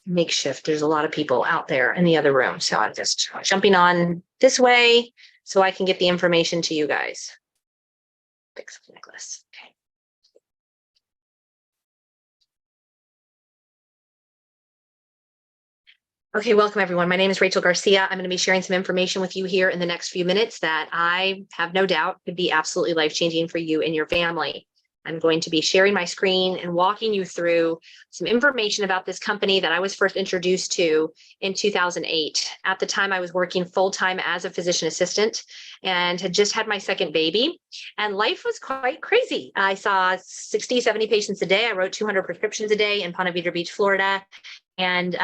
makeshift. There's a lot of people out there in the other room. So I'm just jumping on this way so I can get the information to you guys. Fix the necklace. Okay. Okay, welcome everyone. My name is Rachel Garcia. I'm going to be sharing some information with you here in the next few minutes that I have no doubt could be absolutely life-changing for you and your family. I'm going to be sharing my screen and walking you through some information about this company that I was first introduced to in 2008. At the time, I was working full-time as a physician assistant and had just had my second baby, and life was quite crazy. I saw 60, 70 patients a day. I wrote 200 prescriptions a day in Ponte Vedra Beach, Florida. And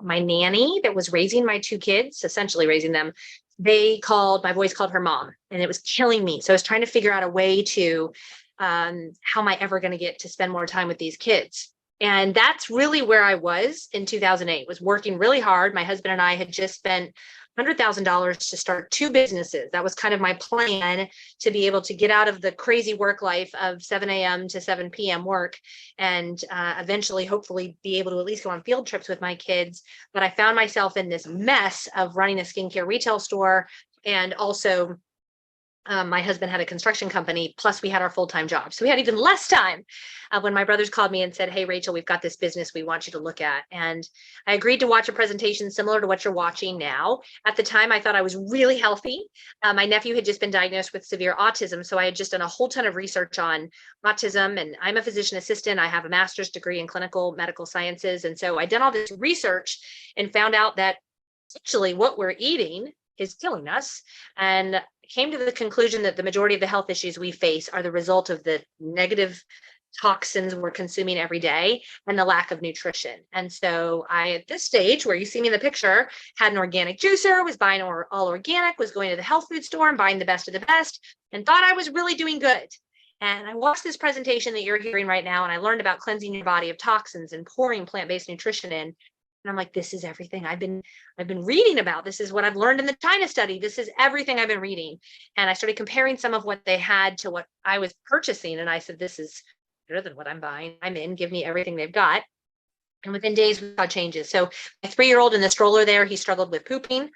my nanny that was raising my two kids, essentially raising them, my boys called her mom, and it was killing me. So I was trying to figure out a way to, how am I ever going to get to spend more time with these kids? And that's really where I was in 2008, was working really hard. My husband and I had just spent $100,000 to start two businesses. That was kind of my plan, to be able to get out of the crazy work life of 7 a.m. to 7 p.m. work, and eventually, hopefully, be able to at least go on field trips with my kids. But I found myself in this mess of running a skincare retail store, and also my husband had a construction company, plus we had our full-time job. So we had even less time when my brothers called me and said, hey, Rachel, we've got this business we want you to look at. And I agreed to watch a presentation similar to what you're watching now. At the time, I thought I was really healthy. My nephew had just been diagnosed with severe autism. So I had just done a whole ton of research on autism, and I'm a physician assistant. I have a master's degree in clinical medical sciences. And so I did all this research and found out that actually what we're eating is killing us, and came to the conclusion that the majority of the health issues we face are the result of the negative toxins we're consuming every day and the lack of nutrition. And so I, at this stage where you see me in the picture, had an organic juicer, was buying all organic, was going to the health food store and buying the best of the best, and thought I was really doing good. And I watched this presentation that you're hearing right now, and I learned about cleansing your body of toxins and pouring plant-based nutrition in. And I'm like, this is everything I've been reading about. This is what I've learned in the China study. This is everything I've been reading. And I started comparing some of what they had to what I was purchasing. And I said, this is better than what I'm buying. I'm in, give me everything they've got. And within days, we saw changes. So my 3-year-old in the stroller there, he struggled with pooping.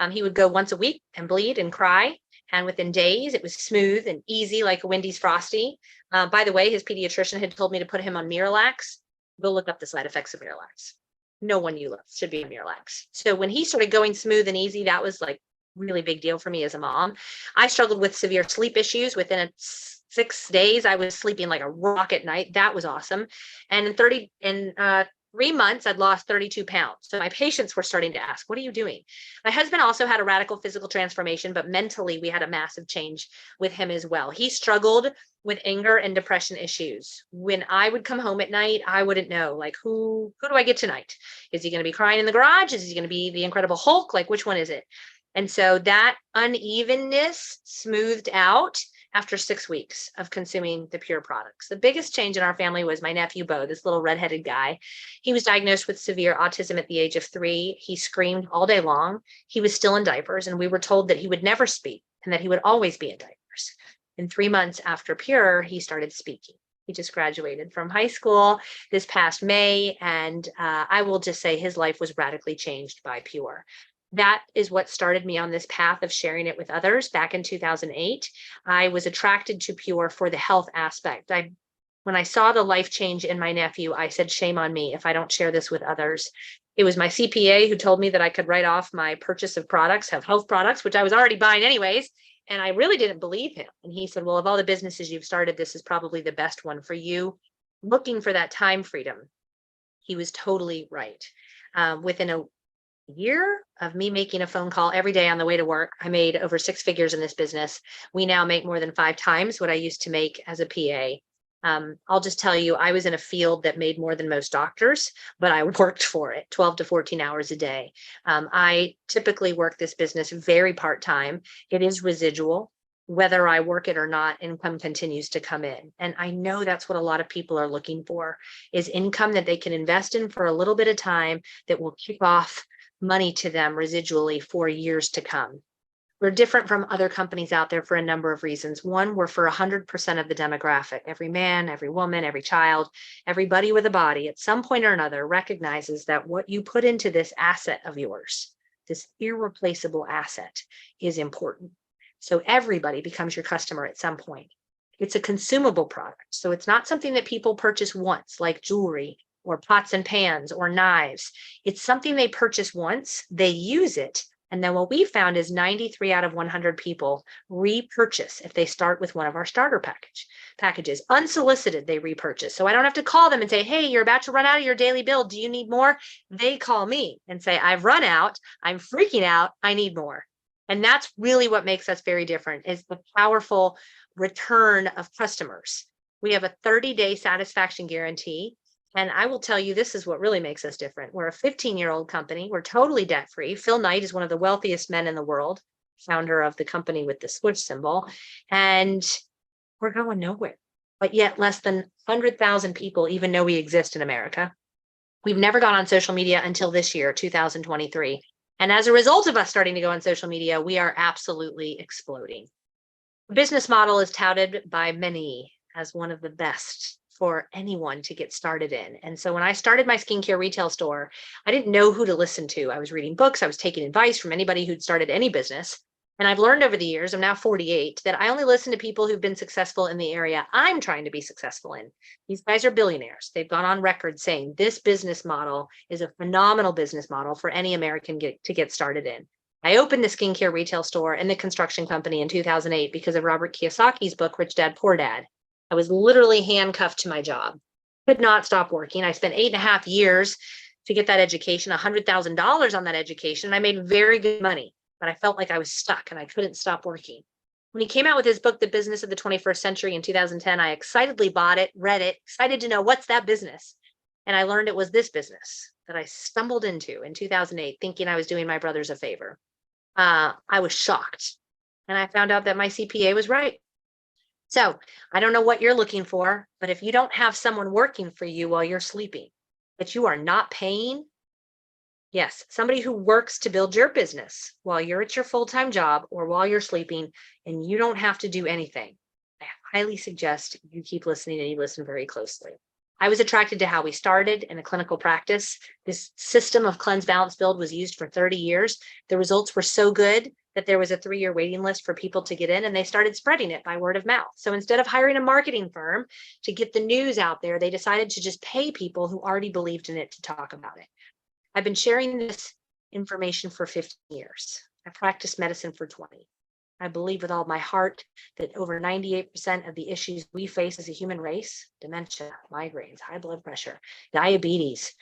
He would go once a week and bleed and cry. And within days, it was smooth and easy, like a Wendy's Frosty. By the way, his pediatrician had told me to put him on Miralax. Go look up the side effects of Miralax. No one you love should be on Miralax. So when he started going smooth and easy, that was like really big deal for me as a mom. I struggled with severe sleep issues. Within 6 days, I was sleeping like a rock at night. That was awesome. And in 3 months, I'd lost 32 pounds. So my patients were starting to ask, what are you doing? My husband also had a radical physical transformation, but mentally we had a massive change with him as well. He struggled with anger and depression issues. When I would come home at night, I wouldn't know, like, who do I get tonight? Is he going to be crying in the garage? Is he going to be the Incredible Hulk? Like, which one is it? And so that unevenness smoothed out after 6 weeks of consuming the Pure products. The biggest change in our family was my nephew, Bo, this little redheaded guy. He was diagnosed with severe autism at the age of 3. He screamed all day long. He was still in diapers, and we were told that he would never speak and that he would always be in diapers. In 3 months after Pure, he started speaking. He just graduated from high school this past May, and I will just say his life was radically changed by Pure. That is what started me on this path of sharing it with others back in 2008. I was attracted to Pure for the health aspect. When I saw the life change in my nephew, I said, shame on me if I don't share this with others. It was my CPA who told me that I could write off my purchase of products, have health products, which I was already buying anyways. And I really didn't believe him. And he said, well, of all the businesses you've started, this is probably the best one for you, looking for that time freedom. He was totally right. Within a year of me making a phone call every day on the way to work, I made over 6 figures in this business. We now make more than 5 times what I used to make as a PA. I'll just tell you, I was in a field that made more than most doctors, but I worked for it 12 to 14 hours a day. I typically work this business very part-time. It is residual. Whether I work it or not, income continues to come in. And I know that's what a lot of people are looking for, is income that they can invest in for a little bit of time that will kick off money to them residually for years to come. We're different from other companies out there for a number of reasons. One, we're for 100% of the demographic. Every man, every woman, every child, everybody with a body at some point or another recognizes that what you put into this asset of yours, this irreplaceable asset, is important. So everybody becomes your customer at some point. It's a consumable product. So it's not something that people purchase once, like jewelry or pots and pans or knives. It's something they purchase once, they use it. And then what we found is 93 out of 100 people repurchase if they start with one of our starter packages. Unsolicited, they repurchase. So I don't have to call them and say, hey, you're about to run out of your daily bill. Do you need more? They call me and say, I've run out. I'm freaking out. I need more. And that's really what makes us very different, is the powerful return of customers. We have a 30-day satisfaction guarantee. And I will tell you, this is what really makes us different. We're a 15-year-old company. We're totally debt-free. Phil Knight is one of the wealthiest men in the world, founder of the company with the switch symbol. And we're going nowhere. But yet less than 100,000 people even know we exist in America. We've never gone on social media until this year, 2023. And as a result of us starting to go on social media, we are absolutely exploding. The business model is touted by many as one of the best for anyone to get started in. And so when I started my skincare retail store, I didn't know who to listen to. I was reading books. I was taking advice from anybody who'd started any business. And I've learned over the years, I'm now 48, that I only listen to people who've been successful in the area I'm trying to be successful in. These guys are billionaires. They've gone on record saying this business model is a phenomenal business model for any American to get started in. I opened the skincare retail store and the construction company in 2008 because of Robert Kiyosaki's book, Rich Dad, Poor Dad. I was literally handcuffed to my job, could not stop working. I spent 8.5 years to get that education, $100,000 on that education. And I made very good money, but I felt like I was stuck and I couldn't stop working. When he came out with his book, The Business of the 21st Century in 2010, I excitedly bought it, read it, excited to know what's that business. And I learned it was this business that I stumbled into in 2008, thinking I was doing my brothers a favor. I was shocked. And I found out that my CPA was right. So I don't know what you're looking for, but if you don't have someone working for you while you're sleeping, that you are not paying, yes, somebody who works to build your business while you're at your full-time job or while you're sleeping, and you don't have to do anything, I highly suggest you keep listening and you listen very closely. I was attracted to how we started in a clinical practice. This system of cleanse, balance, build was used for 30 years. The results were so good that there was a 3-year waiting list for people to get in, and they started spreading it by word of mouth. So instead of hiring a marketing firm to get the news out there, they decided to just pay people who already believed in it to talk about it. I've been sharing this information for 15 years. I practiced medicine for 20. I believe with all my heart that over 98% of the issues we face as a human race, dementia, migraines, high blood pressure, diabetes,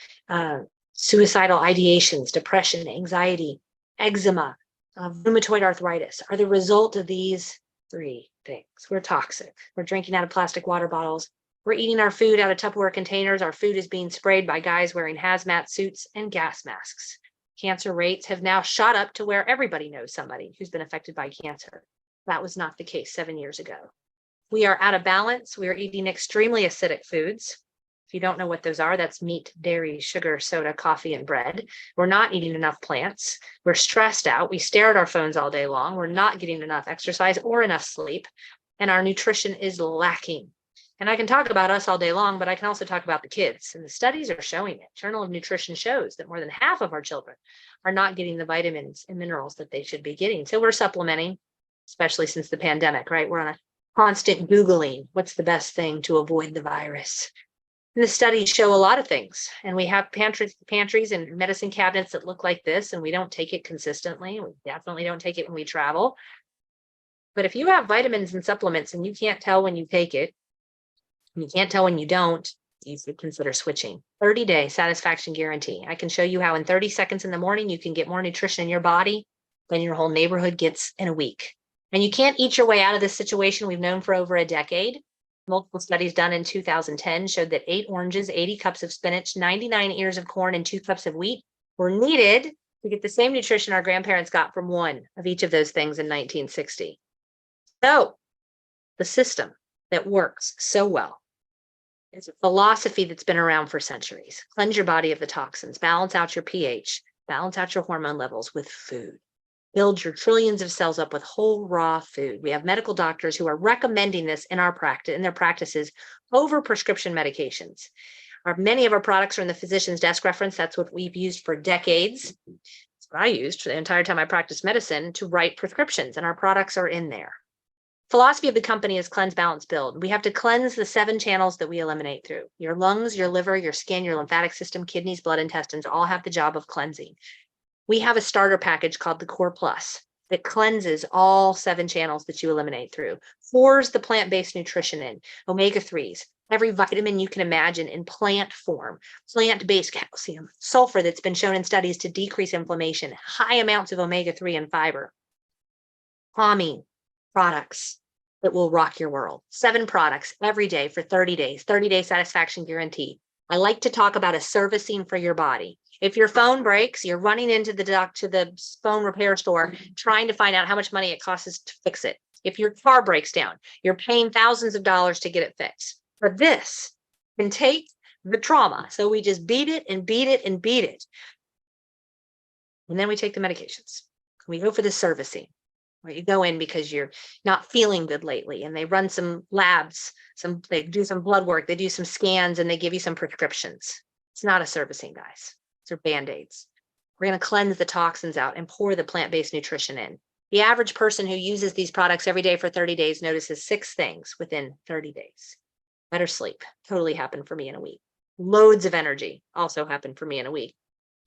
suicidal ideations, depression, anxiety, eczema, rheumatoid arthritis, are the result of these 3 things. We're toxic. We're drinking out of plastic water bottles. We're eating our food out of Tupperware containers. Our food is being sprayed by guys wearing hazmat suits and gas masks. Cancer rates have now shot up to where everybody knows somebody who's been affected by cancer. That was not the case 7 years ago. We are out of balance. We are eating extremely acidic foods. If you don't know what those are, that's meat, dairy, sugar, soda, coffee, and bread. We're not eating enough plants. We're stressed out. We stare at our phones all day long. We're not getting enough exercise or enough sleep. And our nutrition is lacking. And I can talk about us all day long, but I can also talk about the kids. And the studies are showing it. Journal of Nutrition shows that more than half of our children are not getting the vitamins and minerals that they should be getting. So we're supplementing, especially since the pandemic, right? We're on a constant Googling, what's the best thing to avoid the virus? And the studies show a lot of things. And we have pantries and medicine cabinets that look like this, and we don't take it consistently. We definitely don't take it when we travel. But if you have vitamins and supplements and you can't tell when you take it, and you can't tell when you don't, you should consider switching. 30-day satisfaction guarantee. I can show you how in 30 seconds in the morning, you can get more nutrition in your body than your whole neighborhood gets in a week. And you can't eat your way out of this situation we've known for over a decade. Multiple studies done in 2010 showed that 8 oranges, 80 cups of spinach, 99 ears of corn, and 2 cups of wheat were needed to get the same nutrition our grandparents got from one of each of those things in 1960. So the system that works so well is a philosophy that's been around for centuries. Cleanse your body of the toxins, balance out your pH, balance out your hormone levels with food. Build your trillions of cells up with whole raw food. We have medical doctors who are recommending this in their practices over prescription medications. Many of our products are in the physician's desk reference. That's what we've used for decades. That's what I used for the entire time I practiced medicine to write prescriptions, and our products are in there. Philosophy of the company is cleanse, balance, build. We have to cleanse the 7 channels that we eliminate through. Your lungs, your liver, your skin, your lymphatic system, kidneys, blood, intestines all have the job of cleansing. We have a starter package called the Core Plus that cleanses all 7 channels that you eliminate through. Pours the plant-based nutrition in, omega-3s, every vitamin you can imagine in plant form, plant-based calcium, sulfur that's been shown in studies to decrease inflammation, high amounts of omega-3 and fiber, calming products that will rock your world. 7 products every day for 30 days, 30-day satisfaction guarantee. I like to talk about a servicing for your body. If your phone breaks, you're running into the phone repair store trying to find out how much money it costs to fix it. If your car breaks down, you're paying thousands of dollars to get it fixed. But this can take the trauma. So we just beat it and beat it and beat it. And then we take the medications. We go for the servicing, where you go in because you're not feeling good lately, and they run some labs, they do some blood work, they do some scans, and they give you some prescriptions. It's not a servicing, guys. These are Band-Aids. We're going to cleanse the toxins out and pour the plant-based nutrition in. The average person who uses these products every day for 30 days notices 6 things within 30 days. Better sleep, totally happened for me in a week. Loads of energy, also happened for me in a week.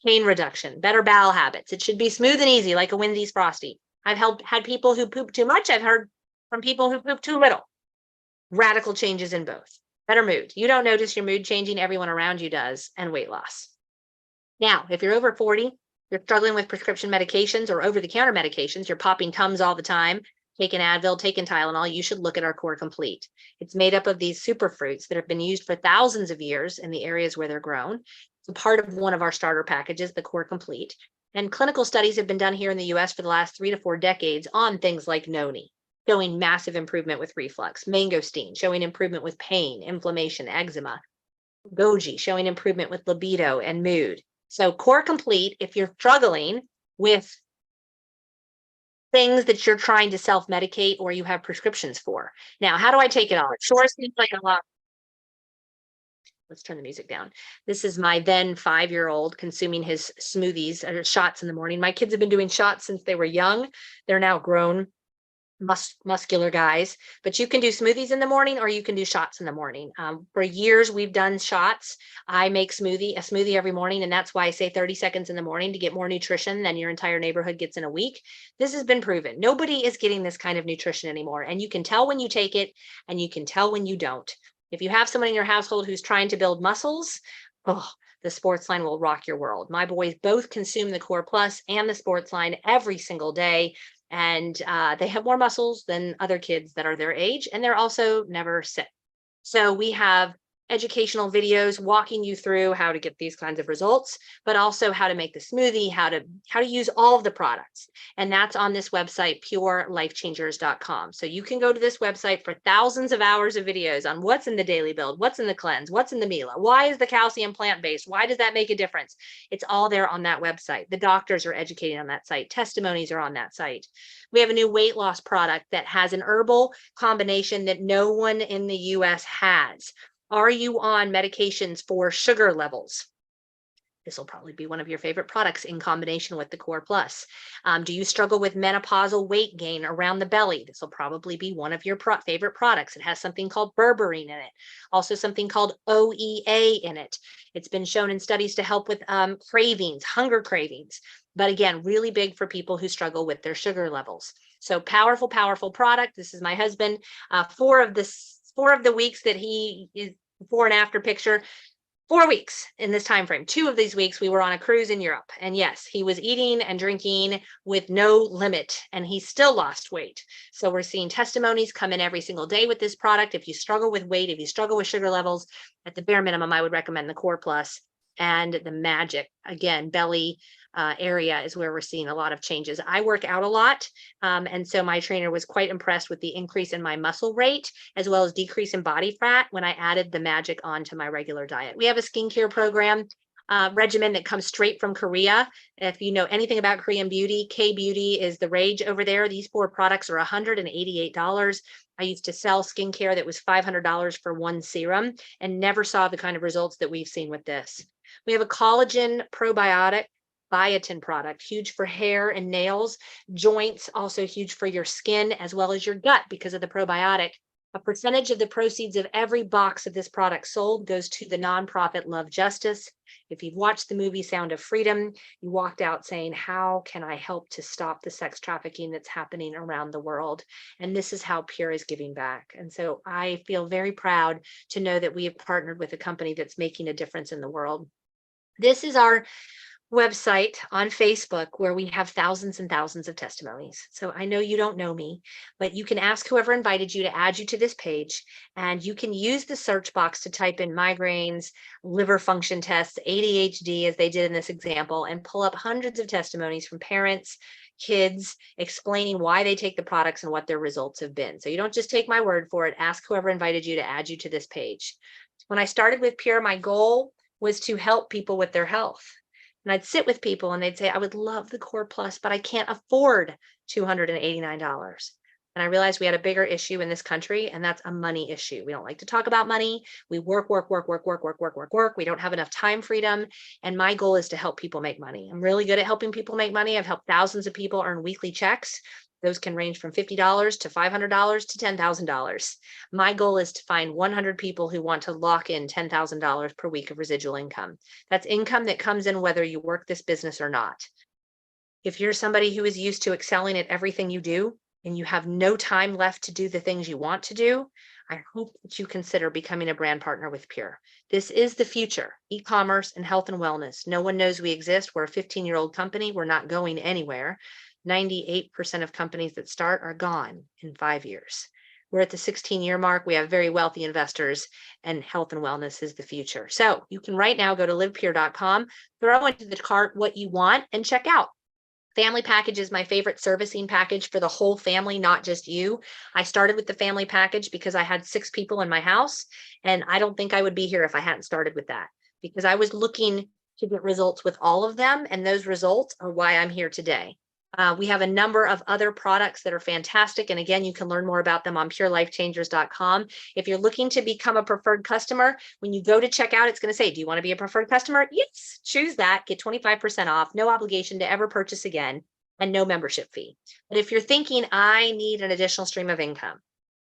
Pain reduction, better bowel habits. It should be smooth and easy like a Wendy's Frosty. I've had people who poop too much. I've heard from people who poop too little. Radical changes in both. Better mood. You don't notice your mood changing, everyone around you does, and weight loss. Now, if you're over 40, you're struggling with prescription medications or over-the-counter medications, you're popping Tums all the time, taking Advil, taking Tylenol, you should look at our Core Complete. It's made up of these superfruits that have been used for thousands of years in the areas where they're grown. It's a part of one of our starter packages, the Core Complete. And clinical studies have been done here in the US for the last 3 to 4 decades on things like noni, showing massive improvement with reflux, mangosteen, showing improvement with pain, inflammation, eczema, goji, showing improvement with libido and mood. So Core Complete, if you're struggling with things that you're trying to self-medicate or you have prescriptions for. Now, how do I take it all? It sure seems like a lot. Let's turn the music down. This is my then 5-year-old consuming his smoothies or shots in the morning. My kids have been doing shots since they were young. They're now grown, muscular guys, but you can do smoothies in the morning or you can do shots in the morning. For years, we've done shots. I make a smoothie every morning, and that's why I say 30 seconds in the morning to get more nutrition than your entire neighborhood gets in a week. This has been proven. Nobody is getting this kind of nutrition anymore, and you can tell when you take it, and you can tell when you don't. If you have someone in your household who's trying to build muscles, the sports line will rock your world. My boys both consume the Core Plus and the sports line every single day. And they have more muscles than other kids that are their age, and they're also never sick. So we have educational videos walking you through how to get these kinds of results, but also how to make the smoothie, how to use all of the products. And that's on this website, purelifechangers.com. So you can go to this website for thousands of hours of videos on what's in the daily build, what's in the cleanse, what's in the Mila, why is the calcium plant-based, why does that make a difference? It's all there on that website. The doctors are educating on that site. Testimonies are on that site. We have a new weight loss product that has an herbal combination that no one in the US has. Are you on medications for sugar levels? This will probably be one of your favorite products in combination with the Core Plus. Do you struggle with menopausal weight gain around the belly? This will probably be one of your favorite products. It has something called berberine in it, also something called OEA in it. It's been shown in studies to help with cravings, hunger cravings, but again, really big for people who struggle with their sugar levels. So powerful, powerful product. This is my husband. 4 of the weeks that he is before and after picture, 4 weeks in this time frame. 2 of these weeks we were on a cruise in Europe, and yes, he was eating and drinking with no limit, and he still lost weight. So we're seeing testimonies come in every single day with this product. If you struggle with weight, if you struggle with sugar levels, at the bare minimum, I would recommend the Core Plus and the Magic. Again, belly area is where we're seeing a lot of changes. I work out a lot, and so my trainer was quite impressed with the increase in my muscle rate as well as decrease in body fat when I added the Magic onto my regular diet. We have a skincare program. regimen that comes straight from Korea. If you know anything about Korean beauty, K-beauty is the rage over there. These 4 products are $188. I used to sell skincare that was $500 for one serum and never saw the kind of results that we've seen with this. We have a collagen probiotic biotin product, huge for hair and nails, joints, also huge for your skin as well as your gut because of the probiotic. A percentage of the proceeds of every box of this product sold goes to the nonprofit Love Justice. If you've watched the movie Sound of Freedom, you walked out saying, how can I help to stop the sex trafficking that's happening around the world? And this is how Pure is giving back. And so I feel very proud to know that we have partnered with a company that's making a difference in the world. This is our website on Facebook where we have thousands and thousands of testimonies. So I know you don't know me, but you can ask whoever invited you to add you to this page, and you can use the search box to type in migraines, liver function tests, ADHD, as they did in this example, and pull up hundreds of testimonies from parents, kids, explaining why they take the products and what their results have been. So you don't just take my word for it. Ask whoever invited you to add you to this page. When I started with Pure, my goal was to help people with their health. And I'd sit with people and they'd say, I would love the Core Plus, but I can't afford $289. And I realized we had a bigger issue in this country, and that's a money issue. We don't like to talk about money. We work. We don't have enough time freedom. And my goal is to help people make money. I'm really good at helping people make money. I've helped thousands of people earn weekly checks. Those can range from $50 to $500 to $10,000. My goal is to find 100 people who want to lock in $10,000 per week of residual income. That's income that comes in whether you work this business or not. If you're somebody who is used to excelling at everything you do and you have no time left to do the things you want to do, I hope that you consider becoming a brand partner with Pure. This is the future, e-commerce and health and wellness. No one knows we exist. We're a 15-year-old company. We're not going anywhere. 98% of companies that start are gone in 5 years. We're at the 16-year mark. We have very wealthy investors, and health and wellness is the future. So you can right now go to livepure.com, throw into the cart what you want, and check out. Family package is my favorite servicing package for the whole family, not just you. I started with the family package because I had 6 people in my house, and I don't think I would be here if I hadn't started with that, because I was looking to get results with all of them, and those results are why I'm here today. We have a number of other products that are fantastic. And again, you can learn more about them on purelifechangers.com. If you're looking to become a preferred customer, when you go to checkout, it's going to say, do you want to be a preferred customer? Yes, choose that, get 25% off, no obligation to ever purchase again, and no membership fee. But if you're thinking, I need an additional stream of income,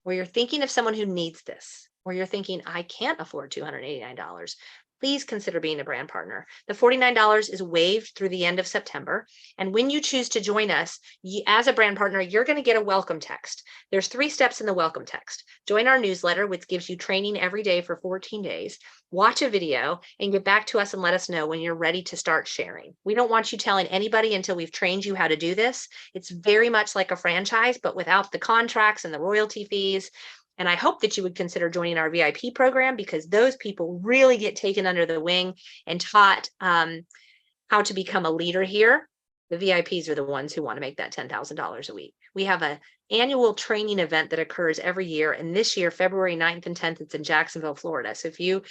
or you're thinking of someone who needs this, or you're thinking, I can't afford $289, please consider being a brand partner. The $49 is waived through the end of September. And when you choose to join us, as a brand partner, you're going to get a welcome text. There's 3 steps in the welcome text. Join our newsletter, which gives you training every day for 14 days. Watch a video and get back to us and let us know when you're ready to start sharing. We don't want you telling anybody until we've trained you how to do this. It's very much like a franchise, but without the contracts and the royalty fees. And I hope that you would consider joining our VIP program, because those people really get taken under the wing and taught how to become a leader here. The VIPs are the ones who want to make that $10,000 a week. We have an annual training event that occurs every year. And this year, February 9th and 10th, it's in Jacksonville, Florida. So if you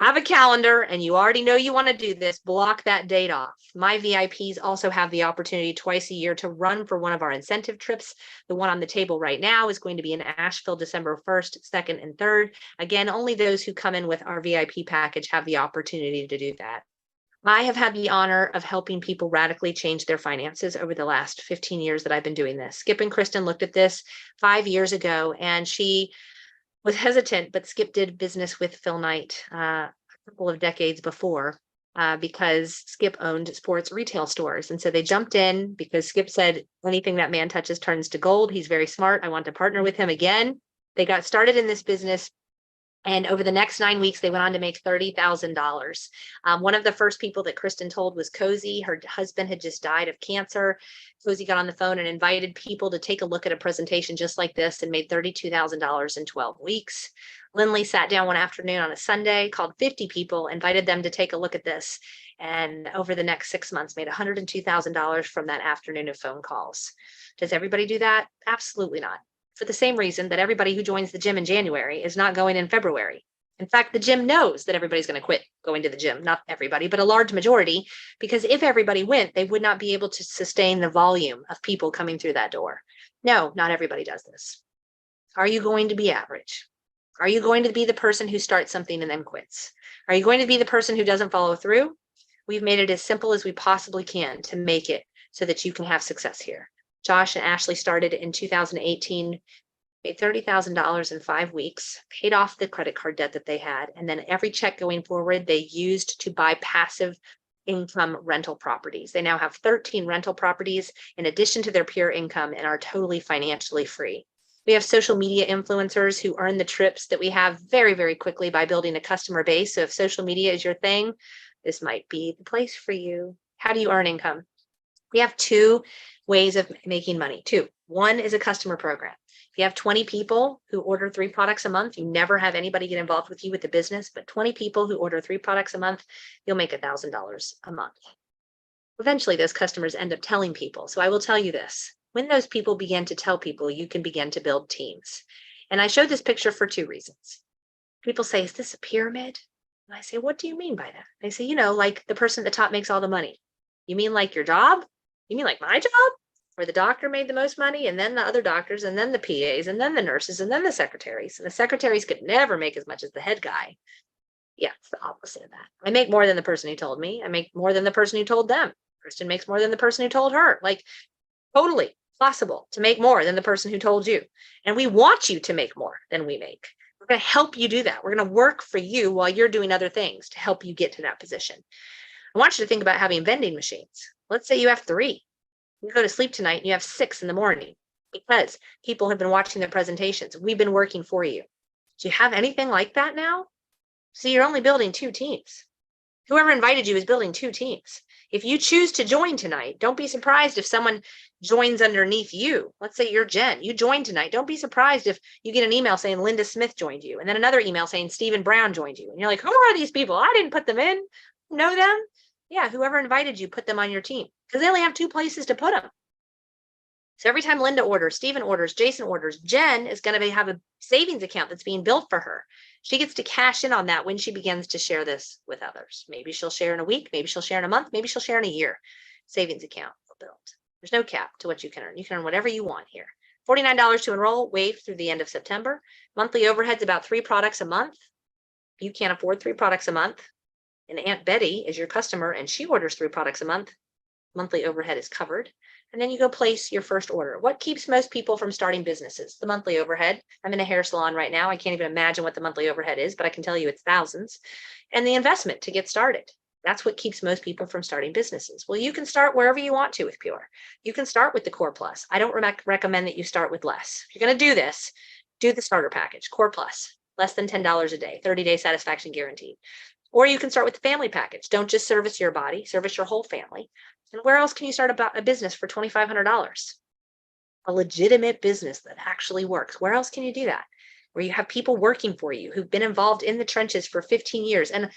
have a calendar and you already know you want to do this, block that date off. My VIPs also have the opportunity twice a year to run for one of our incentive trips. The one on the table right now is going to be in Asheville, December 1st, 2nd, and 3rd. Again, only those who come in with our VIP package have the opportunity to do that. I have had the honor of helping people radically change their finances over the last 15 years that I've been doing this. Skip and Kristen looked at this 5 years ago, and she was hesitant, but Skip did business with Phil Knight a couple of decades before because Skip owned sports retail stores. And so they jumped in because Skip said, anything that man touches turns to gold. He's very smart. I want to partner with him again. They got started in this business. And over the next 9 weeks, they went on to make $30,000. One of the first people that Kristen told was Cozy. Her husband had just died of cancer. Cozy got on the phone and invited people to take a look at a presentation just like this and made $32,000 in 12 weeks. Lindley sat down one afternoon on a Sunday, called 50 people, invited them to take a look at this. And over the next 6 months, made $102,000 from that afternoon of phone calls. Does everybody do that? Absolutely not. For the same reason that everybody who joins the gym in January is not going in February. In fact, the gym knows that everybody's going to quit going to the gym. Not everybody, but a large majority, because if everybody went, they would not be able to sustain the volume of people coming through that door. No, not everybody does this. Are you going to be average? Are you going to be the person who starts something and then quits? Are you going to be the person who doesn't follow through? We've made it as simple as we possibly can to make it so that you can have success here. Josh and Ashley started in 2018, made $30,000 in 5 weeks, paid off the credit card debt that they had, and then every check going forward, they used to buy passive income rental properties. They now have 13 rental properties in addition to their pure income and are totally financially free. We have social media influencers who earn the trips that we have very, very quickly by building a customer base. So if social media is your thing, this might be the place for you. How do you earn income? We have 2 ways of making money. 2. One is a customer program. If you have 20 people who order 3 products a month, you never have anybody get involved with you with the business, but 20 people who order 3 products a month, you'll make $1,000 a month. Eventually, those customers end up telling people. So I will tell you this. When those people begin to tell people, you can begin to build teams. And I showed this picture for 2 reasons. People say, is this a pyramid? And I say, what do you mean by that? They say, like the person at the top makes all the money. You mean like your job? You mean like my job? Where the doctor made the most money, and then the other doctors, and then the PAs, and then the nurses, and then the secretaries. And the secretaries could never make as much as the head guy. Yeah, it's the opposite of that. I make more than the person who told me. I make more than the person who told them. Kristen makes more than the person who told her. Like, totally possible to make more than the person who told you. And we want you to make more than we make. We're going to help you do that. We're going to work for you while you're doing other things to help you get to that position. I want you to think about having vending machines. Let's say you have 3. You go to sleep tonight and you have 6 in the morning because people have been watching the presentations. We've been working for you. Do you have anything like that now? So you're only building 2 teams. Whoever invited you is building 2 teams. If you choose to join tonight, don't be surprised if someone joins underneath you. Let's say you're Jen. You joined tonight. Don't be surprised if you get an email saying Linda Smith joined you, and then another email saying Stephen Brown joined you. And you're like, who are these people? I didn't put them in. Know them? Yeah, whoever invited you put them on your team because they only have 2 places to put them. So every time Linda orders, Stephen orders, Jason orders, Jen is going to have a savings account that's being built for her. She gets to cash in on that when she begins to share this with others. Maybe she'll share in a week, maybe she'll share in a month, maybe she'll share in a year. Savings account built. There's no cap to what you can earn. You can earn whatever you want here. $49 to enroll, waived through the end of September. Monthly overhead's about 3 products a month. If you can't afford 3 products a month, and Aunt Betty is your customer and she orders 3 products a month, monthly overhead is covered. And then you go place your first order. What keeps most people from starting businesses? The monthly overhead. I'm in a hair salon right now. I can't even imagine what the monthly overhead is, but I can tell you it's thousands. And the investment to get started. That's what keeps most people from starting businesses. Well, you can start wherever you want to with Pure. You can start with the Core Plus. I don't recommend that you start with less. If you're going to do this, do the starter package, Core Plus, less than $10 a day, 30-day satisfaction guaranteed. Or you can start with the family package. Don't just service your body, service your whole family. And where else can you start a business for $2,500? A legitimate business that actually works. Where else can you do that? Where you have people working for you who've been involved in the trenches for 15 years. And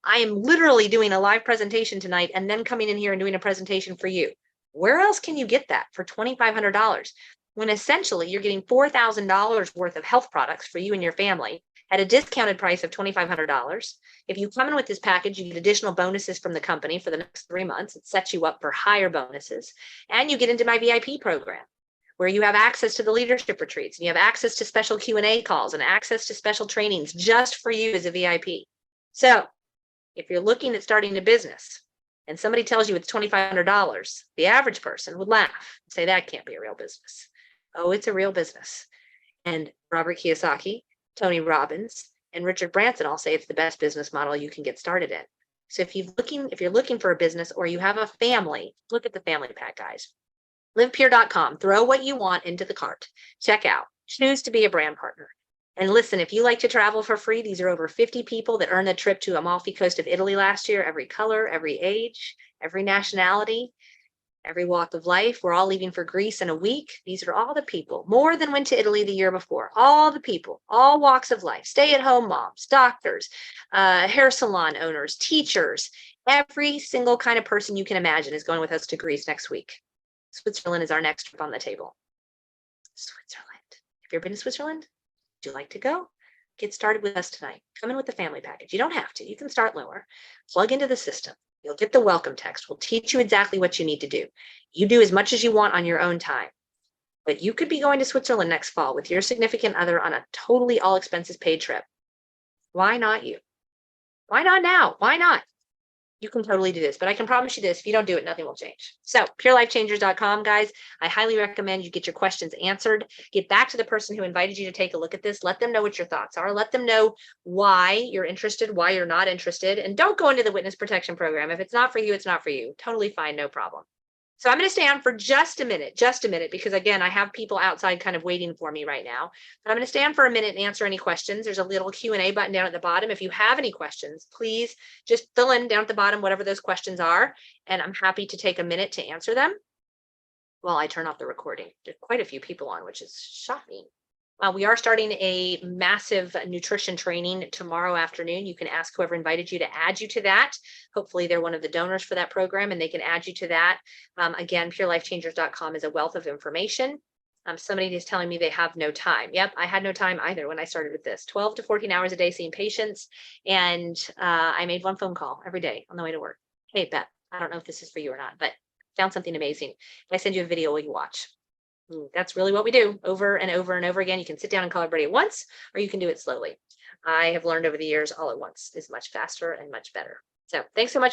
I am literally doing a live presentation tonight and then coming in here and doing a presentation for you. Where else can you get that for $2,500 when essentially you're getting $4,000 worth of health products for you and your family at a discounted price of $2,500. If you come in with this package, you get additional bonuses from the company for the next 3 months. It sets you up for higher bonuses. And you get into my VIP program where you have access to the leadership retreats and you have access to special Q&A calls and access to special trainings just for you as a VIP. So if you're looking at starting a business and somebody tells you it's $2,500, the average person would laugh and say, that can't be a real business. Oh, it's a real business. And Robert Kiyosaki, Tony Robbins, and Richard Branson all say it's the best business model you can get started in. So if you're looking for a business or you have a family, look at the family pack, guys. Livepure.com. Throw what you want into the cart. Check out. Choose to be a brand partner. And listen, if you like to travel for free, these are over 50 people that earned a trip to Amalfi Coast of Italy last year. Every color, every age, every nationality, every walk of life. We're all leaving for Greece in a week. These are all the people, more than went to Italy the year before. All the people, all walks of life, stay-at-home moms, doctors, hair salon owners, teachers. Every single kind of person you can imagine is going with us to Greece next week. Switzerland is our next trip on the table. Switzerland. Have you ever been to Switzerland? Would you like to go? get started with us tonight. Come in with the family package. You don't have to. You can start lower. Plug into the system. You'll get the welcome text. We'll teach you exactly what you need to do. You do as much as you want on your own time. But you could be going to Switzerland next fall with your significant other on a totally all expenses paid trip. Why not you? Why not now? Why not? You can totally do this, but I can promise you this, if you don't do it, nothing will change. So purelifechangers.com, guys, I highly recommend you get your questions answered, get back to the person who invited you to take a look at this, let them know what your thoughts are, let them know why you're interested, why you're not interested, and don't go into the witness protection program. If it's not for you, it's not for you. Totally fine, no problem. So I'm going to stay on for just a minute, because again, I have people outside kind of waiting for me right now. But I'm going to stay on for a minute and answer any questions. There's a little Q&A button down at the bottom. If you have any questions, please just fill in down at the bottom whatever those questions are, and I'm happy to take a minute to answer them while I turn off the recording. There's quite a few people on, which is shocking. We are starting a massive nutrition training tomorrow afternoon. You can ask whoever invited you to add you to that. Hopefully they're one of the donors for that program and they can add you to that. Again, purelifechangers.com is a wealth of information. Somebody is telling me they have no time. Yep, I had no time either when I started with this. 12 to 14 hours a day seeing patients. And I made one phone call every day on the way to work. Hey, Beth, I don't know if this is for you or not, but found something amazing. If I send you a video, will you watch? That's really what we do over and over and over again. You can sit down and call everybody at once, or you can do it slowly. I have learned over the years all at once is much faster and much better. So thanks so much for